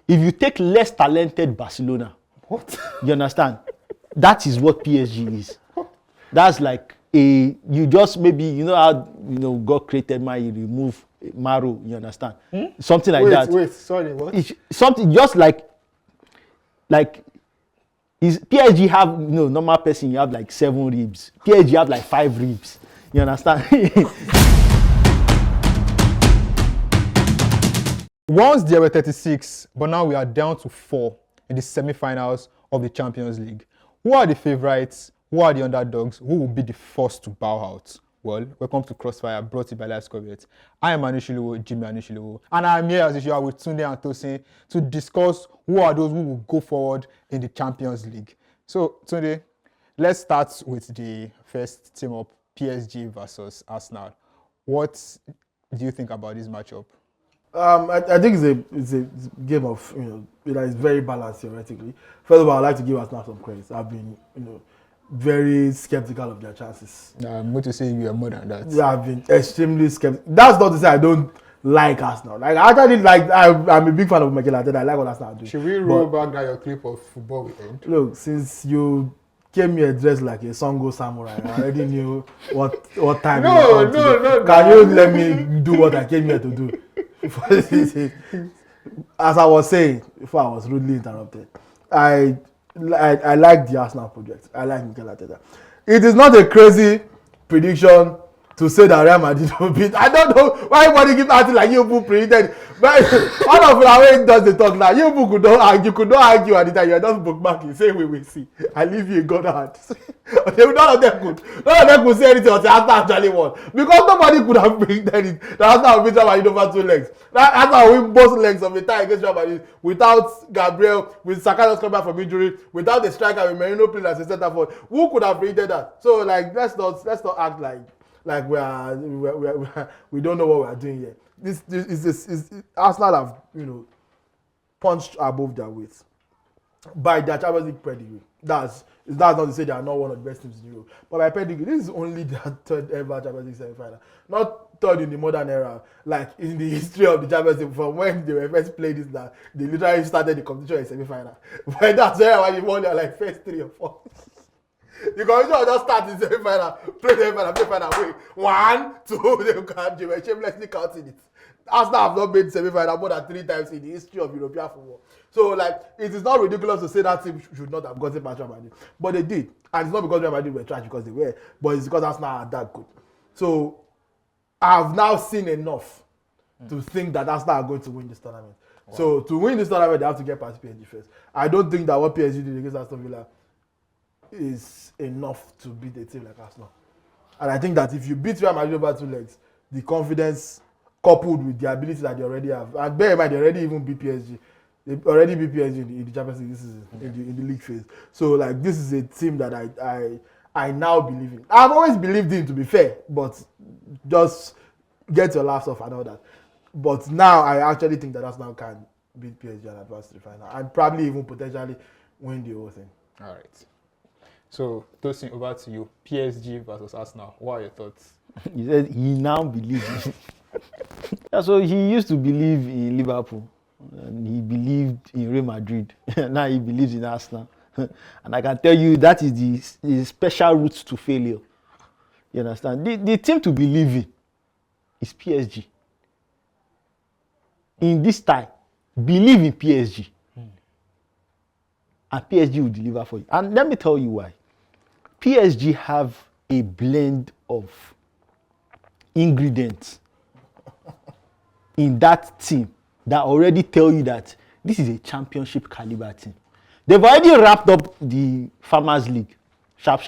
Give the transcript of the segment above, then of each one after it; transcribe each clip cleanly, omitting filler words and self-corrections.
If you take less talented Barcelona, What? you understand? That is what PSG is. That's like you just maybe, you know how, God created man, you remove marrow, you understand? Something like that. Wait, sorry, what? It's something just like is PSG have, normal person, you have like 7 ribs. PSG have like 5 ribs. You understand? Once there were 36, but now we are down to 4 in the semi-finals of the Champions League. Who are the favorites? Who are the underdogs? Who will be the first to bow out? Well, welcome to Crossfire, brought to you by Live Scorpions. I am Jimmy Anishilewo, and I am here as usual with Tunde and Tosin to discuss who are those who will go forward in the Champions League. So, Tunde, let's start with the first team up, PSG versus Arsenal. What do you think about this matchup? I think it's a game of, it's very balanced theoretically. First of all, I'd like to give Arsenal some credit. I've been, very skeptical of their chances. I'm going to say you are more than that. Yeah, I've been extremely skeptical. That's not to say I don't like Arsenal. Like, I actually I'm a big fan of Mikel Arteta. I like what Arsenal do. Should we roll back that your clip of football weekend? Look, since you came here dressed like a Songo samurai, I already knew what time. No. Can you let me do what I came here to do? As I was saying before, I was rudely interrupted. I like the Arsenal project. I like Mikel Arteta. It is not a crazy prediction to say that Real Madrid will beat. I don't know why everybody keep acting like you predicted. But all of our way does the talk now. You could not argue at the time. You are just bookmarking. Say we will see. I leave you in God's hands. None of them could say anything until Arsenal actually won. Because nobody could have predicted it. That Arsenal will beat Real Madrid over 2 legs. That Arsenal will win both legs of the tie against Real Madrid without Gabriel, with Saka just coming back from injury, without the striker, with Merino playing as a centre forward. Who could have predicted that? So let's not act like we don't know what we are doing here. This Arsenal have punched above their weight by their Champions League pedigree. That's not to say they are not one of the best teams in Europe, but by pedigree, this is only their 3rd ever Champions League semi-final. Not 3rd in the modern era, like in the history of the Champions League. From when they were first played this, that they literally started the competition in semi-final. But that's why they won their first 3 or 4. The competition just start in semi-final, play semi-final, wait. 1, 2, they were shamelessly counting it. Arsenal have not made semi-final more than 3 times in the history of European football. So, it is not ridiculous to say that team should not have gotten past Real Madrid. But they did. And it's not because Real Madrid were trash because they were, but it's because Arsenal are that good. So, I've now seen enough to think that Arsenal are going to win this tournament. Wow. So, to win this tournament, they have to get past PSG first. I don't think that what PSG did against Aston Villa is enough to beat a team like Arsenal. And I think that if you beat Real Madrid over 2 legs, the confidence coupled with the ability that they already have, and bear in mind, they already even beat PSG. They already beat PSG in the Champions League. This is in the league phase. So this is a team that I now believe in. I've always believed in, to be fair, but just get your laughs off and all that. But now I actually think that Arsenal can beat PSG and advance to the final, and probably even potentially win the whole thing. All right. So, Tosin, over to you. PSG versus Arsenal. What are your thoughts? He said he now believes. Yeah, so he used to believe in Liverpool, and he believed in Real Madrid. Now he believes in Arsenal. And I can tell you that is the special route to failure. You understand? The team to believe in is PSG. In this time, believe in PSG. And PSG will deliver for you. And let me tell you why. PSG have a blend of ingredients in that team that already tell you that this is a championship caliber team. They've already wrapped up the Farmers League, sharp.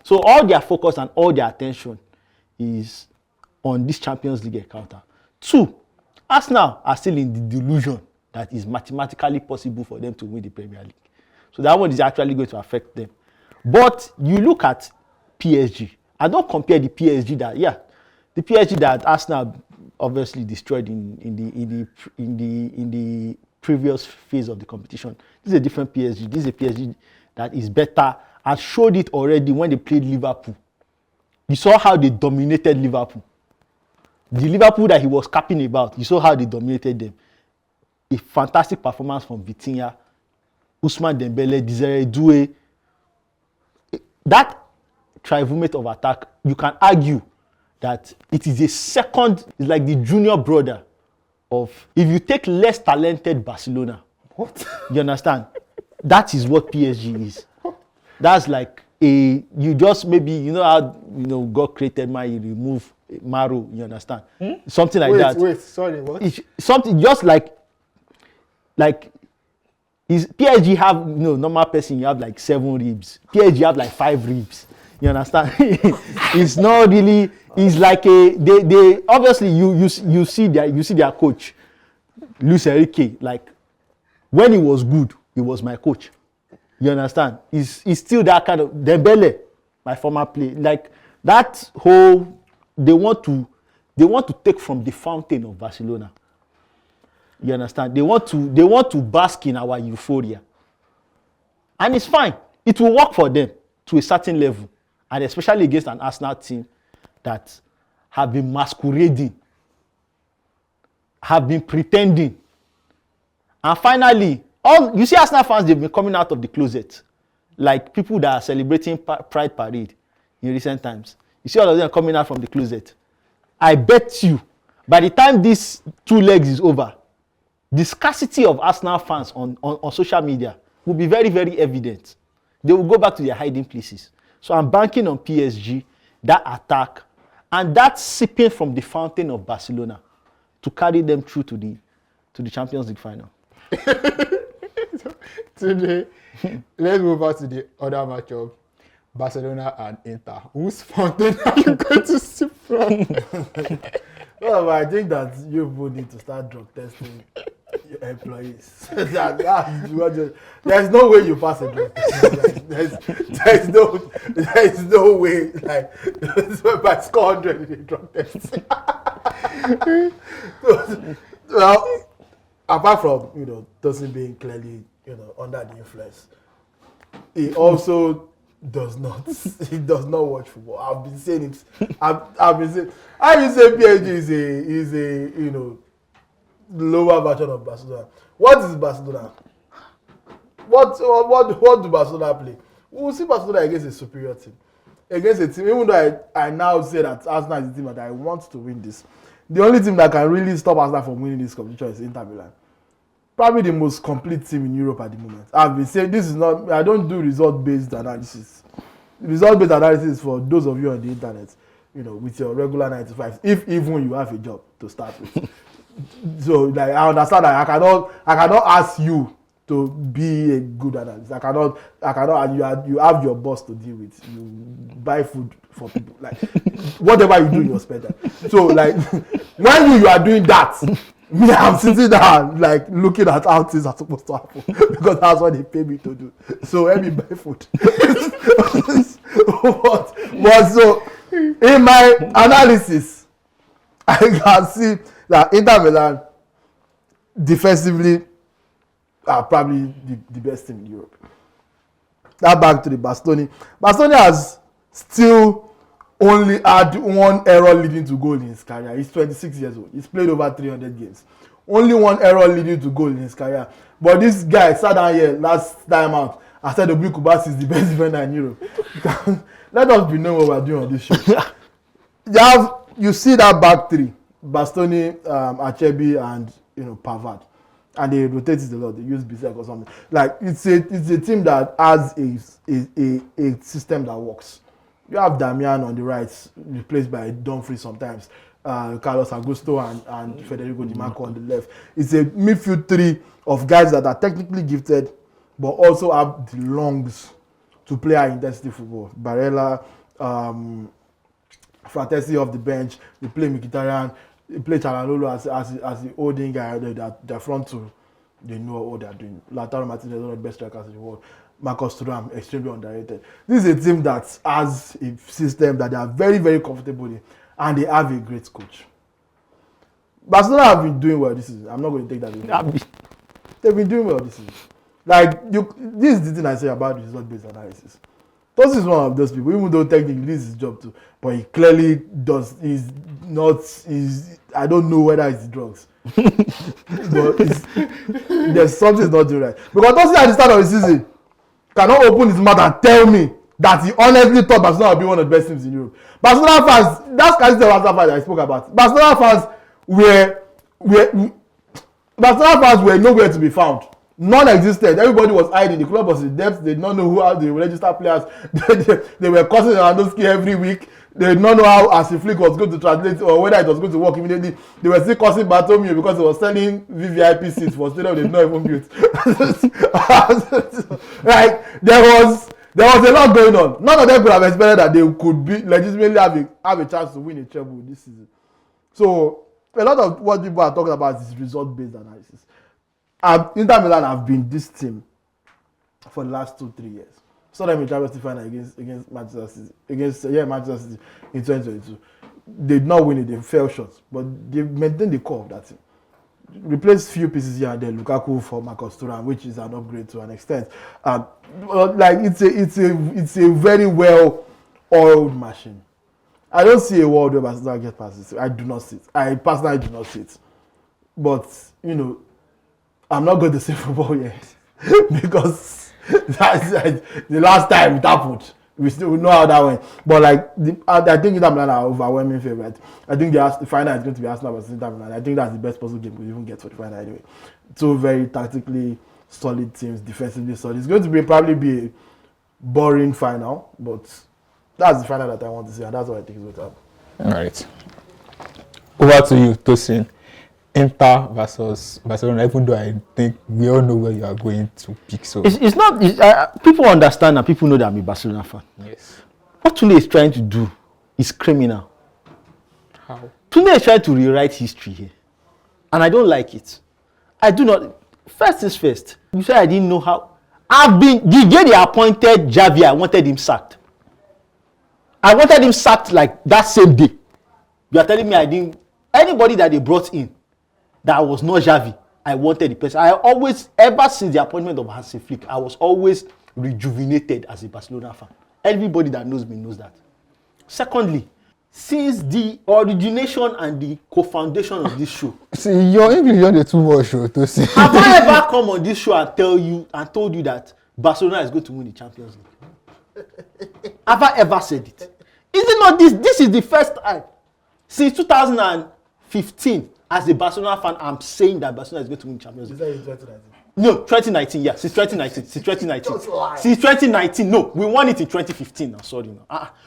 So all their focus and all their attention is on this Champions League encounter. 2, Arsenal are still in the delusion that is mathematically possible for them to win the Premier League. So that one is actually going to affect them. But you look at PSG. I don't compare the PSG the PSG that Arsenal obviously destroyed in the previous phase of the competition. This is a different PSG. This is a PSG that is better and showed it already when they played Liverpool. You saw how they dominated Liverpool. The Liverpool that he was capping about, you saw how they dominated them. a fantastic performance from Vitinha, Ousmane Dembele, Desire Doué. That triumvirate of attack, you can argue that it is a second, it's like the junior brother of, if you take less talented Barcelona, What? you understand? That is what PSG is. That's like you just maybe, you know how, God created man, you remove marrow, you understand? Something like that. Wait, sorry, what? It's something just like is PSG have normal person, you have like 7 ribs. PSG have like 5 ribs. You understand? It's not really. It's like they obviously you see their coach, Luis Enrique. Like when he was good, he was my coach. You understand? He's still that kind of Dembele, my former player. Like that whole they want to take from the fountain of Barcelona. You understand? They want to bask in our euphoria. And it's fine. It will work for them to a certain level. And especially against an Arsenal team that have been masquerading, have been pretending. And finally, you see Arsenal fans, they've been coming out of the closet. Like people that are celebrating Pride Parade in recent times. You see all of them coming out from the closet. I bet you, by the time this 2 legs is over, the scarcity of Arsenal fans on social media will be very, very evident. They will go back to their hiding places. So I'm banking on PSG, that attack, and that sipping from the fountain of Barcelona to carry them through to the Champions League final. Today, let's move on to the other matchup, Barcelona and Inter. Whose fountain are you going to sip from? Well, I think that you both need to start drug testing your employees. There's no way you pass a drug test. There's no way. Like, by score 100 in a drug test. Well, apart from Tosin being clearly under the influence, he also does not watch football. I've been saying it. I've been saying. I will say PSG is a lower version of Barcelona. What is Barcelona? What do Barcelona play? We will see Barcelona against a superior team, against a team. Even though I now say that Arsenal is the team that I want to win this, the only team that can really stop Arsenal from winning this competition is Inter Milan. Probably the most complete team in Europe at the moment. I've been saying this is not. I don't do result-based analysis. Result-based analysis for those of you on the internet, with your regular 9 to 5. If even you have a job to start with. So, like, I understand that I cannot ask you to be a good analyst. I cannot. You have your boss to deal with. You buy food for people. Like whatever you do in your spare time. So, like when you are doing that. Me, I'm sitting down, like, looking at how things are supposed to happen because that's what they pay me to do. So, let me buy food. but so, in my analysis, I can see that Inter Milan defensively are probably the best team in Europe. Now back to the Bastoni. Bastoni has still only had 1 error leading to goal in his career. He's 26 years old. He's played over 300 games. Only 1 error leading to goal in his career. But this guy sat down here last time out and said Obi Kubasi is the best defender in Europe. Let us be knowing what we're doing on this show. You see that back three. Bastoni, Acerbi, and Pavard. And they rotate it a lot. They use Bisek or something. Like it's a team that has a system that works. You have Damian on the right, replaced by Dumfries sometimes. Carlos Augusto and Federico Di Marco on the left. It's a midfield 3 of guys that are technically gifted, but also have the lungs to play high intensity football. Barella, Fratesi off the bench. They play Mkhitaryan. They play Chalanolo as the holding guy. They're front two. They know what they're doing. Lautaro Martinez is one of the best strikers in the world. Marcus Thuram, extremely underrated. This is a team that has a system that they are very, very comfortable in, and they have a great coach. Barcelona have been doing well this season. I'm not going to take that away. They've been doing well this season. Like, this is the thing I say about the result-based analysis. Tosin is one of those people, even though technically this is his job too, but he clearly does. He's not. I don't know whether it's drugs, but there's something not doing right. Because Tosin at the start of the season cannot open his mouth and tell me that he honestly thought Barcelona would be one of the best teams in Europe. Barcelona fans, that's kind of Barcelona fans I spoke about. Barcelona fans were nowhere to be found. Non-existent. Everybody was hiding. The club was in debt. They did not know how they register players. They were cursing Lewandowski every week. They did not know how Hansi Flick was going to translate or whether it was going to work immediately. They were still cursing Bartomeu because he was selling VVIP seats for stadium they did not even build. Like there was a lot going on. None of them could have expected that they could be legitimately have a chance to win a treble this season. So a lot of what people are talking about is result-based analysis. Inter Milan have been this team for the last 2-3 years. Saw them in Champions League final against Manchester City, Manchester City in 2022. They did not win it; they fell short, but they maintained the core of that team. Replaced few pieces here and there, Lukaku for Marcus Thuram, which is an upgrade to an extent. Like it's a very well-oiled machine. I don't see a world where Barcelona get past this. I do not see it. I personally do not see it. But I'm not going to say football yet because that's the last time it happened. We still know how that went. But I think Inter Milan are overwhelming favorite. I think the final is going to be Arsenal versus Inter Milan. I think that's the best possible game we even get for the final anyway. Two very tactically solid teams, defensively solid. It's going to probably be a boring final, but that's the final that I want to see, and that's what I think is going to happen. All right. Over to you, Tosin. Inter versus Barcelona, even though I think we all know where you are going to pick. So it's not. People understand and people know that I'm a Barcelona fan. Yes. What Tunde is trying to do is criminal. How? Tunde is trying to rewrite history here, and I don't like it. I do not. First things first. You say I didn't know how. The day they appointed Xavi, I wanted him sacked. I wanted him sacked like that same day. You are telling me I didn't. Anybody that they brought in that was not Xavi, I wanted the person. I always, ever since the appointment of Hansi Flick, I was always rejuvenated as a Barcelona fan. Everybody that knows me knows that. Secondly, since the origination and the co-foundation of this show, see, your English on the too much show to see. Have I ever come on this show and told you that Barcelona is going to win the Champions League? Have I ever said it? Is it not this? This is the first time since 2015. As a Barcelona fan, I'm saying that Barcelona is going to win the Champions League. Is that in 2019? No, 2019, yeah. Since 2019, no. We won it in 2015. I'm sorry. No.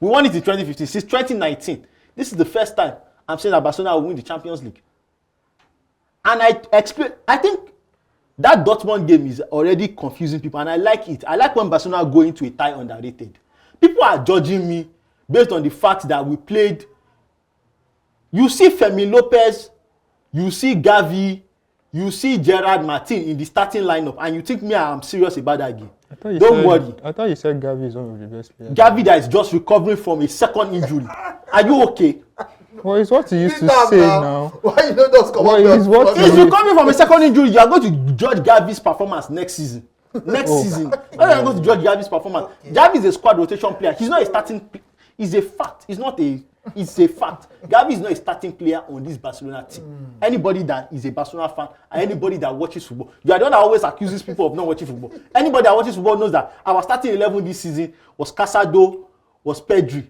We won it in 2015. Since 2019. This is the first time I'm saying that Barcelona will win the Champions League. And I think that Dortmund game is already confusing people, and I like it. I like when Barcelona go into a tie underrated. People are judging me based on the fact that we played. You see Fermin Lopez, you see Gavi, you see Gerard Martin in the starting lineup, and you think me I'm serious about that game. Don't worry. I thought you said Gavi is one of the best players. Gavi that is just recovering from a second injury. Are you okay? Well, it's what he used to say now. Why you don't just come Well, up it's what He's recovering from a second injury. You are going to judge Gavi's performance next season. Season. How are you going to judge Gavi's performance? Okay. Gavi is a squad rotation player. He's not a starting. It's a fact. It's a fact. Gavi is not a starting player on this Barcelona team. Anybody that is a Barcelona fan and anybody that watches football, you are the one that always accuses people of not watching football. Anybody that watches football knows that our starting 11 this season was Casado, was Pedri.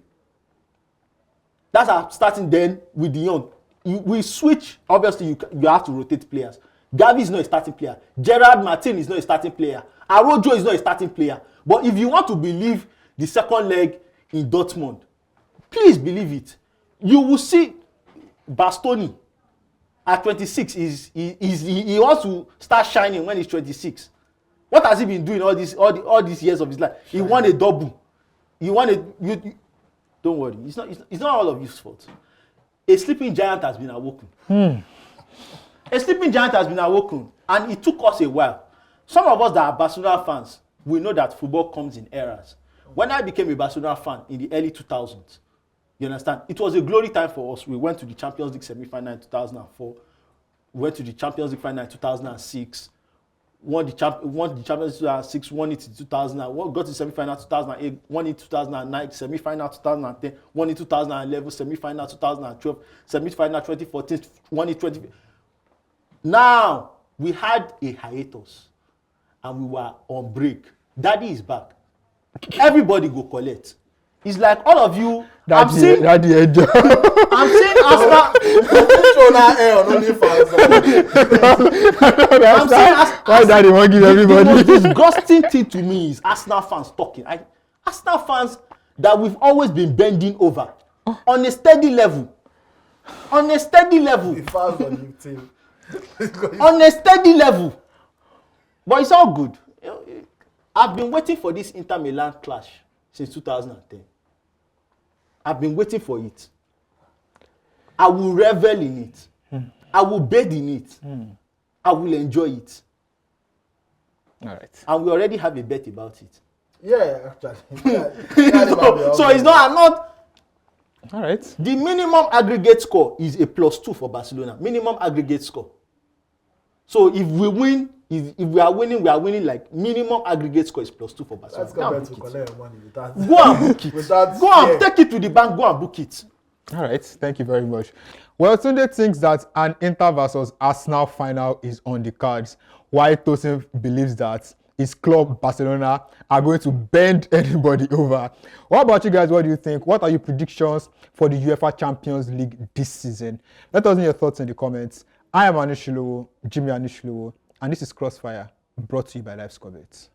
That's our starting then with the young. We switch. Obviously, you have to rotate players. Gavi is not a starting player. Gerard Martin is not a starting player. Araujo is not a starting player. But if you want to believe the second leg in Dortmund, please believe it. You will see Bastoni at 26. He wants to start shining when he's 26. What has he been doing all these years of his life? He won a double. Don't worry. It's not all of his fault. A sleeping giant has been awoken. A sleeping giant has been awoken, and it took us a while. Some of us that are Barcelona fans, we know that football comes in eras. When I became a Barcelona fan in the early 2000s, you understand? It was a glory time for us. We went to the Champions League semi-final in 2004. We went to the Champions League final in 2006. won the Champions League 2006, won it in 2001, got to semi-final 2008, won it 2009, semi-final 2010, won it 2011, semi-final 2012, semi-final 2014, won it 20. Now we had a hiatus and we were on break. Daddy is back. Everybody go collect. It's like all of you. I'm seeing Arsenal. Why daddy won't give everybody? The most disgusting thing to me is Arsenal fans talking. Arsenal fans that we've always been bending over on a steady level. On a steady level. On a steady level. But it's all good. I've been waiting for this Inter Milan clash since 2010. I've been waiting for it. I will revel in it. I will bathe in it. I will enjoy it. All right. And we already have a bet about it. Yeah, actually. So it's not, I'm not. All right. The minimum aggregate score is a +2 for Barcelona. Minimum aggregate score. So if we win, if we are winning like minimum aggregate score is +2 for Barcelona. That's compared to collect your money without. Go and book it. Go and take it to the bank. Go and book it. All right. Thank you very much. Well, Tunde thinks that an Inter versus Arsenal final is on the cards, while Tosin believes that his club Barcelona are going to bend anybody over. What about you guys? What do you think? What are your predictions for the UEFA Champions League this season? Let us know your thoughts in the comments. I am Anishilowo, Jimmy Anishilowo, and this is Crossfire, brought to you by Live Score Bets.